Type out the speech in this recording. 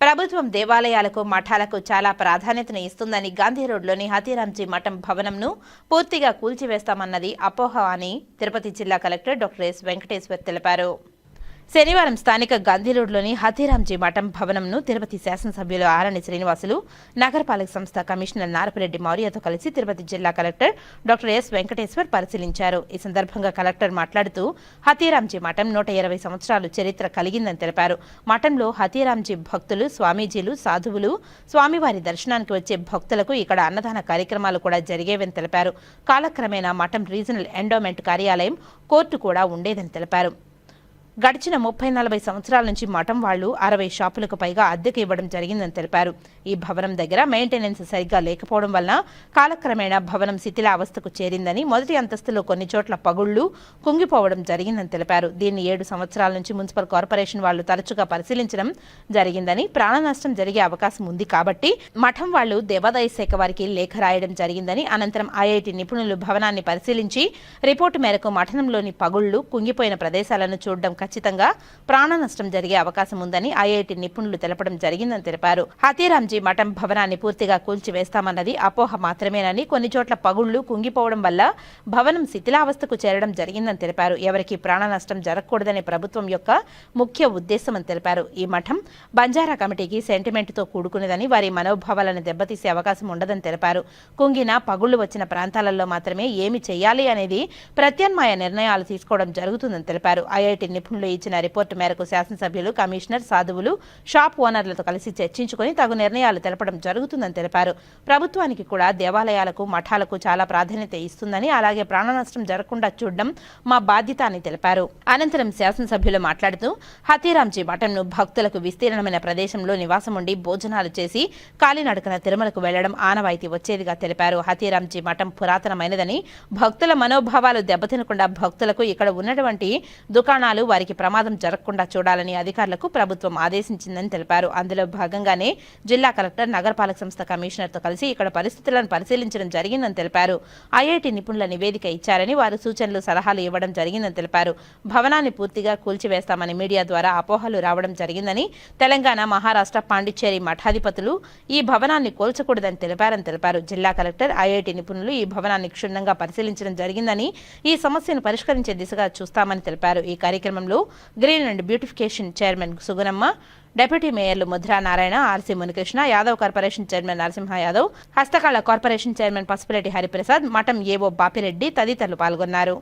ప్రభుత్వం దేవాలయాలకు మఠాలకు చాలా ప్రాధాన్యతను ఇస్తుందని గాంధీ రోడ్లోని హతీరాంజీ మఠం భవనంను పూర్తిగా కూల్చివేస్తామన్నది అపోహ అని తిరుపతి జిల్లా కలెక్టర్ డాక్టర్ ఎస్ వెంకటేశ్వర్ తెలిపారు. శనివారం స్థానిక గాంధీ రోడ్లోని హతీరాంజీ మఠం భవనంను తిరుపతి శాసనసభ్యులు ఆరణి శ్రీనివాసులు, నగరపాలక సంస్థ కమిషనర్ నారపిరెడ్డి మౌర్యతో కలిసి తిరుపతి జిల్లా కలెక్టర్ డాక్టర్ ఎస్ వెంకటేశ్వర్ పరిశీలించారు. ఈ సందర్భంగా కలెక్టర్ మాట్లాడుతూ హతీరాంజీ మఠం 120 సంవత్సరాలు చరిత్ర కలిగిందని తెలిపారు. మఠంలో హతీరాంజీ భక్తులు, స్వామీజీలు, సాధువులు, స్వామివారి దర్శనానికి వచ్చే భక్తులకు ఇక్కడ అన్నదాన కార్యక్రమాలు కూడా జరిగేవని తెలిపారు. కాలక్రమేణా మఠం రీజనల్ ఎండోమెంట్ కార్యాలయం, కోర్టు కూడా ఉండేదని తెలిపారు. గడిచిన 30-40 సంవత్సరాల నుంచి మఠం వాళ్లు 60 షాపులకు పైగా అద్దెకు ఇవ్వడం జరిగిందని తెలిపారు. ఈ భవనం దగ్గర మెయింటెనెన్స్ సరిగ్గా లేకపోవడం వలన కాలక్రమేణా భవనం శిథిలావస్థకు చేరిందని, మొదటి అంతస్తులో కొన్ని చోట్ల పగుళ్లు, కుంగిపోవడం జరిగిందని తెలిపారు. దీన్ని 7 సంవత్సరాల నుంచి మున్సిపల్ కార్పొరేషన్ వాళ్లు తరచుగా పరిశీలించడం జరిగిందని, ప్రాణ నష్టం జరిగే అవకాశం ఉంది కాబట్టి మఠం వాళ్లు దేవాదాయ శాఖ వారికి లేఖ రాయడం జరిగిందని, అనంతరం ఐఐటి నిపుణులు భవనాన్ని పరిశీలించి రిపోర్టు మేరకు మఠంలోని పగుళ్లు, కుంగిపోయిన ప్రదేశాలను చూడడం ఖచ్చితంగా ప్రాణ నష్టం జరిగే అవకాశం ఉందని ఐఐటి నిపుణులు తెలపడం జరిగిందని తెలిపారు. హతీరాంజీ మఠం భవనాన్ని పూర్తిగా కూల్చివేస్తామన్నది అపోహ మాత్రమేనని, కొన్ని చోట్ల పగుళ్లు, కుంగిపోవడం వల్ల భవనం శిథిలావస్థకు చేరడం జరిగిందని తెలిపారు. ఎవరికి ప్రాణ నష్టం జరగకూడదనే ప్రభుత్వం యొక్క ముఖ్య ఉద్దేశమని తెలిపారు. ఈ మఠం బంజారా కమిటీకి సెంటిమెంట్తో కూడుకున్నదని, వారి మనోభావాలను దెబ్బతీసే అవకాశం ఉండదని తెలిపారు. కుంగిన, పగుళ్లు వచ్చిన ప్రాంతాలలో మాత్రమే ఏమి చేయాలి అనేది ప్రత్యామ్నాయ నిర్ణయాలు తీసుకోవడం జరుగుతుందని తెలిపారు. ఐఐటి నిపుణులు ఇచ్చిన రిపోర్టు మేరకు శాసనసభ్యులు, కమిషనర్, సాధువులు, షాప్ ఓనర్లతో కలిసి చర్చించుకుని తగు నిర్ణయాలు తెలపడం జరుగుతుందని తెలిపారు. ప్రభుత్వానికి కూడా దేవాలయాలకు, మఠాలకు చాలా ప్రాధాన్యత ఇస్తుందని, అలాగే ప్రాణ నష్టం జరగకుండా చూడడం మా బాధ్యత అని తెలిపారు. అనంతరం శాసనసభ్యులు మాట్లాడుతూ హతీరాంజీ మఠంను భక్తులకు విస్తీర్ణమైన ప్రదేశంలో నివాసం ఉండి భోజనాలు చేసి కాలినడకన తిరుమలకు వెళ్లడం ఆనవాయితీ వచ్చేదిగా తెలిపారు. హతీరాంజీ మఠం పురాతనమైనదని, భక్తుల మనోభావాలు దెబ్బతినకుండా భక్తులకు ఇక్కడ ఉన్నటువంటి దుకాణాలు వారికి ప్రమాదం జరగకుండా చూడాలని అధికారులకు ప్రభుత్వం ఆదేశించిందని తెలిపారు. అందులో భాగంగానే జిల్లా కలెక్టర్, నగరపాలక సంస్థ కమిషనర్తో కలిసి ఇక్కడ పరిస్థితులను పరిశీలించడం జరిగిందని తెలిపారు. ఐఐటి నిపుణుల నివేదిక ఇచ్చారని, వారు సూచనలు, సలహాలు ఇవ్వడం జరిగిందని తెలిపారు. భవనాన్ని పూర్తిగా కూల్చివేస్తామని మీడియా ద్వారా అపోహలు రావడం జరిగిందని, తెలంగాణ, మహారాష్ట్ర, పాండిచ్చేరి మఠాధిపతులు ఈ భవనాన్ని కూల్చకూడదని తెలిపారు. జిల్లా కలెక్టర్, ఐఐటి నిపుణులు ఈ భవనాన్ని క్షుణ్ణంగా పరిశీలించడం జరిగిందని, ఈ సమస్యను పరిష్కరించే దిశగా చూస్తామని తెలిపారు. ఈ కార్యక్రమంలో green and beautification chairman Sugunamma, deputy మేయర్లు Mudra Narayana, RC Munikrishna, Yadav corporation chairman Narasimha Yadav, హస్తకళ కార్పొరేషన్ చైర్మన్ పసుపులేటి హరిప్రసాద్, మఠం ఏవో బాపిరెడ్డి తదితరులు పాల్గొన్నారు.